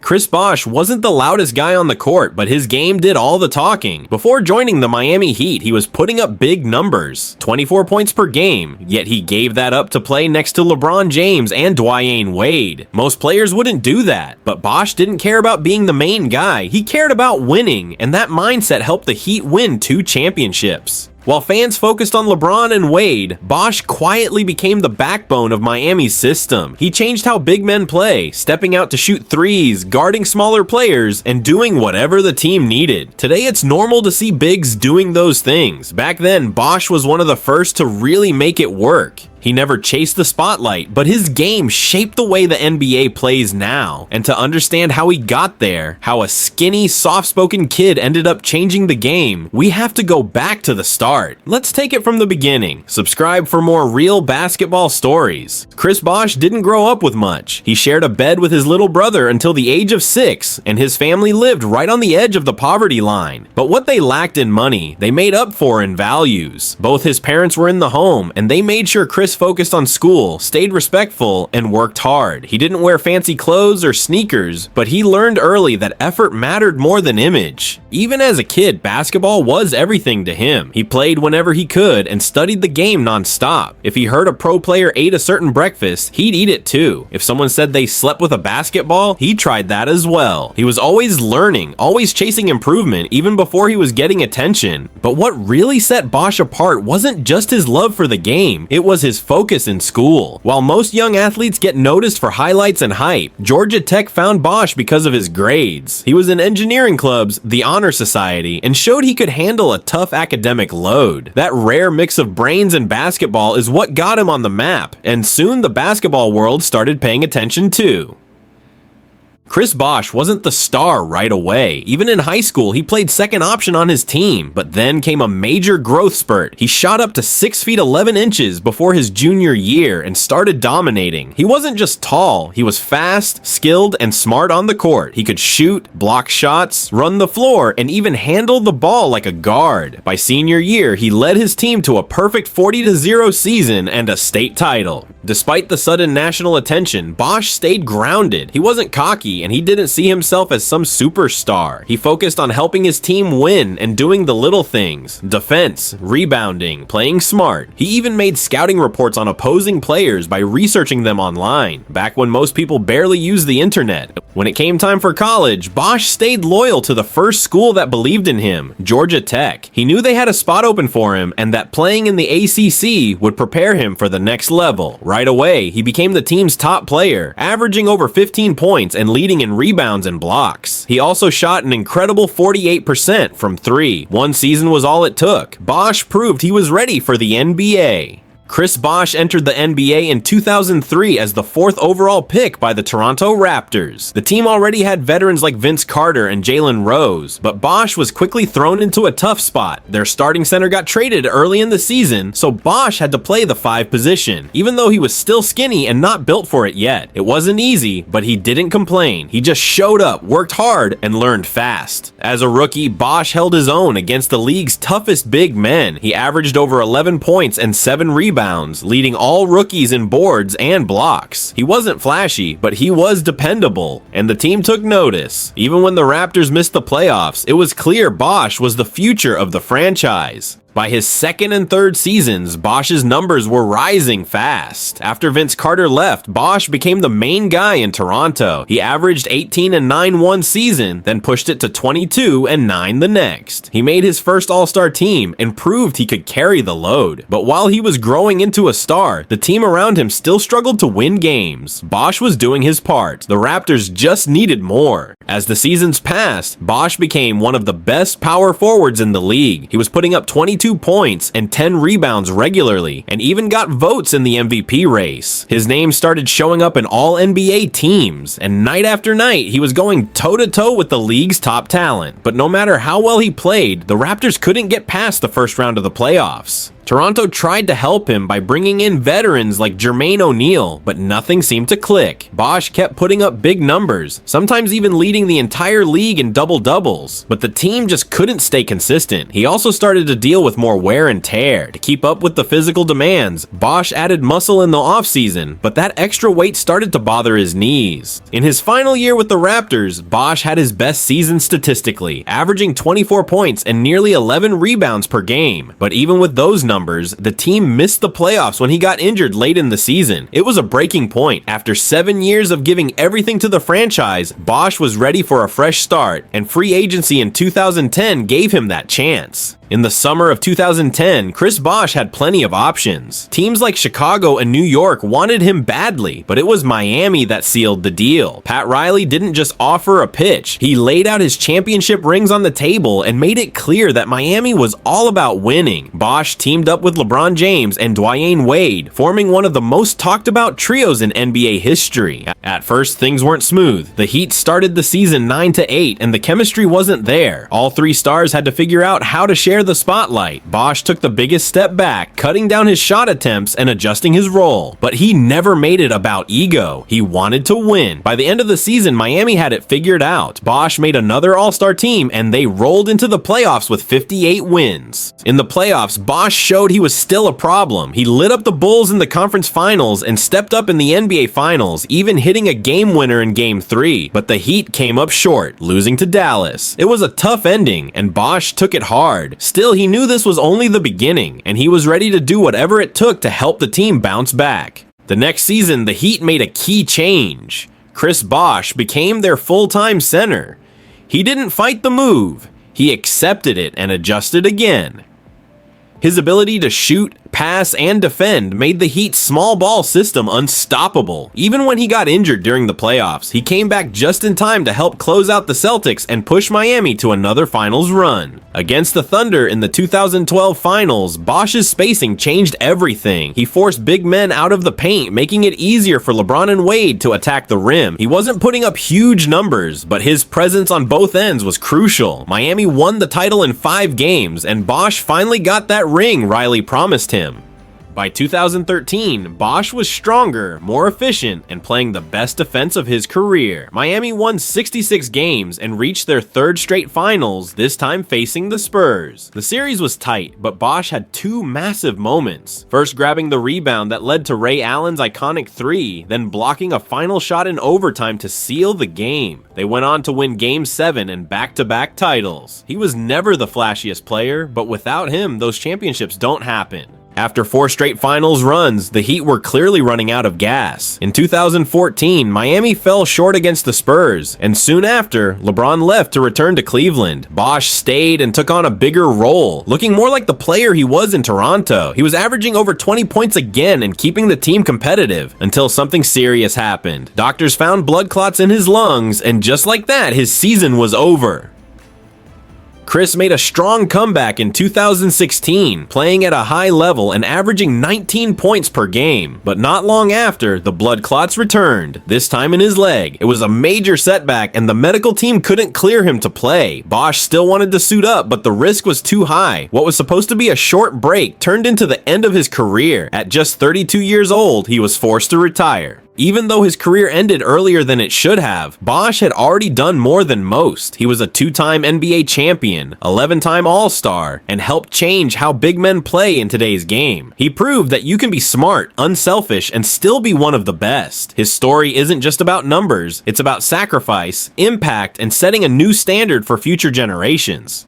Chris Bosh wasn't the loudest guy on the court, but his game did all the talking. Before joining the Miami Heat, he was putting up big numbers, 24 points per game, yet he gave that up to play next to LeBron James and Dwyane Wade. Most players wouldn't do that, but Bosh didn't care about being the main guy. He cared about winning, and that mindset helped the Heat win 2 championships. While fans focused on LeBron and Wade, Bosh quietly became the backbone of Miami's system. He changed how big men play, stepping out to shoot threes, guarding smaller players, and doing whatever the team needed. Today, it's normal to see bigs doing those things. Back then, Bosh was one of the first to really make it work. He never chased the spotlight, but his game shaped the way the NBA plays now. And to understand how he got there, how a skinny, soft-spoken kid ended up changing the game, we have to go back to the start. Let's take it from the beginning. Subscribe for more real basketball stories. Chris Bosh didn't grow up with much. He shared a bed with his little brother until the age of 6, and his family lived right on the edge of the poverty line. But what they lacked in money, they made up for in values. Both his parents were in the home, and they made sure Chris focused on school, stayed respectful, and worked hard. He didn't wear fancy clothes or sneakers, but he learned early that effort mattered more than image. Even as a kid, basketball was everything to him. He played whenever he could and studied the game non-stop. If he heard a pro player ate a certain breakfast, he'd eat it too. If someone said they slept with a basketball, he tried that as well. He was always learning, always chasing improvement, even before he was getting attention. But what really set Bosh apart wasn't just his love for the game, it was his focus in school. While most young athletes get noticed for highlights and hype, Georgia Tech found Bosh because of his grades. He was in engineering clubs, the Honor Society, and showed he could handle a tough academic load. That rare mix of brains and basketball is what got him on the map, and soon the basketball world started paying attention too. Chris Bosh wasn't the star right away. Even in high school, he played second option on his team, but then came a major growth spurt. He shot up to 6 feet 11 inches before his junior year and started dominating. He wasn't just tall, he was fast, skilled, and smart on the court. He could shoot, block shots, run the floor, and even handle the ball like a guard. By senior year, he led his team to a perfect 40-0 season and a state title. Despite the sudden national attention, Bosh stayed grounded. He wasn't cocky, and he didn't see himself as some superstar. He focused on helping his team win and doing the little things: defense, rebounding, playing smart. He even made scouting reports on opposing players by researching them online, back when most people barely used the internet. When it came time for college, Bosh stayed loyal to the first school that believed in him, Georgia Tech. He knew they had a spot open for him and that playing in the ACC would prepare him for the next level. Right away, he became the team's top player, averaging over 15 points and leading in rebounds and blocks. He also shot an incredible 48% from 3. One season was all it took. Bosh proved he was ready for the NBA. Chris Bosh entered the NBA in 2003 as the 4th overall pick by the Toronto Raptors. The team already had veterans like Vince Carter and Jalen Rose, but Bosh was quickly thrown into a tough spot. Their starting center got traded early in the season, so Bosh had to play the 5 position, even though he was still skinny and not built for it yet. It wasn't easy, but he didn't complain. He just showed up, worked hard, and learned fast. As a rookie, Bosh held his own against the league's toughest big men. He averaged over 11 points and 7 rebounds, leading all rookies in boards and blocks. He wasn't flashy, but he was dependable, and the team took notice. Even when the Raptors missed the playoffs, it was clear Bosh was the future of the franchise. By his second and third seasons, Bosh's numbers were rising fast. After Vince Carter left, Bosh became the main guy in Toronto. He averaged 18 and 9 one season, then pushed it to 22 and 9 the next. He made his first All-Star team and proved he could carry the load. But while he was growing into a star, the team around him still struggled to win games. Bosh was doing his part. The Raptors just needed more. As the seasons passed, Bosh became one of the best power forwards in the league. He was putting up 22 points and 10 rebounds regularly, and even got votes in the MVP race. His name started showing up in all NBA teams, and night after night, he was going toe-to-toe with the league's top talent. But no matter how well he played, the Raptors couldn't get past the first round of the playoffs. Toronto tried to help him by bringing in veterans like Jermaine O'Neal, but nothing seemed to click. Bosh kept putting up big numbers, sometimes even leading the entire league in double-doubles, but the team just couldn't stay consistent. He also started to deal with with more wear and tear. To keep up with the physical demands, Bosh added muscle in the offseason, but that extra weight started to bother his knees. In his final year with the Raptors, Bosh had his best season statistically, averaging 24 points and nearly 11 rebounds per game. But even with those numbers, the team missed the playoffs when he got injured late in the season. It was a breaking point. After 7 years of giving everything to the franchise, Bosh was ready for a fresh start, and free agency in 2010 gave him that chance. In the summer of 2010, Chris Bosh had plenty of options. Teams like Chicago and New York wanted him badly, but it was Miami that sealed the deal. Pat Riley didn't just offer a pitch. He laid out his championship rings on the table and made it clear that Miami was all about winning. Bosh teamed up with LeBron James and Dwyane Wade, forming one of the most talked about trios in NBA history. At first, things weren't smooth. The Heat started the season 9-8, and the chemistry wasn't there. All three stars had to figure out how to share the spotlight. Bosh took the biggest step back, cutting down his shot attempts and adjusting his role. But he never made it about ego. He wanted to win. By the end of the season, Miami had it figured out. Bosh made another all-star team, and they rolled into the playoffs with 58 wins. In the playoffs, Bosh showed he was still a problem. He lit up the Bulls in the conference finals and stepped up in the NBA finals, even hitting a game winner in Game 3. But the Heat came up short, losing to Dallas. It was a tough ending, and Bosh took it hard. Still, he knew this was only the beginning, and he was ready to do whatever it took to help the team bounce back. The next season, the Heat made a key change. Chris Bosh became their full-time center. He didn't fight the move. He accepted it and adjusted again. His ability to shoot, pass, and defend made the Heat's small ball system unstoppable. Even when he got injured during the playoffs, he came back just in time to help close out the Celtics and push Miami to another finals run. Against the Thunder in the 2012 finals, Bosh's spacing changed everything. He forced big men out of the paint, making it easier for LeBron and Wade to attack the rim. He wasn't putting up huge numbers, but his presence on both ends was crucial. Miami won the title in 5 games, and Bosh finally got that ring Riley promised him. By 2013, Bosh was stronger, more efficient, and playing the best defense of his career. Miami won 66 games and reached their 3rd straight finals, this time facing the Spurs. The series was tight, but Bosh had 2 massive moments. First grabbing the rebound that led to Ray Allen's iconic 3, then blocking a final shot in overtime to seal the game. They went on to win Game 7 and back-to-back titles. He was never the flashiest player, but without him, those championships don't happen. After 4 straight finals runs, the Heat were clearly running out of gas. In 2014, Miami fell short against the Spurs, and soon after, LeBron left to return to Cleveland. Bosh stayed and took on a bigger role, looking more like the player he was in Toronto. He was averaging over 20 points again and keeping the team competitive, until something serious happened. Doctors found blood clots in his lungs, and just like that, his season was over. Chris made a strong comeback in 2016, playing at a high level and averaging 19 points per game. But not long after, the blood clots returned, this time in his leg. It was a major setback, and the medical team couldn't clear him to play. Bosh still wanted to suit up, but the risk was too high. What was supposed to be a short break turned into the end of his career. At just 32 years old, he was forced to retire. Even though his career ended earlier than it should have, Bosh had already done more than most. He was a 2-time NBA champion, 11-time All-Star, and helped change how big men play in today's game. He proved that you can be smart, unselfish, and still be one of the best. His story isn't just about numbers, it's about sacrifice, impact, and setting a new standard for future generations.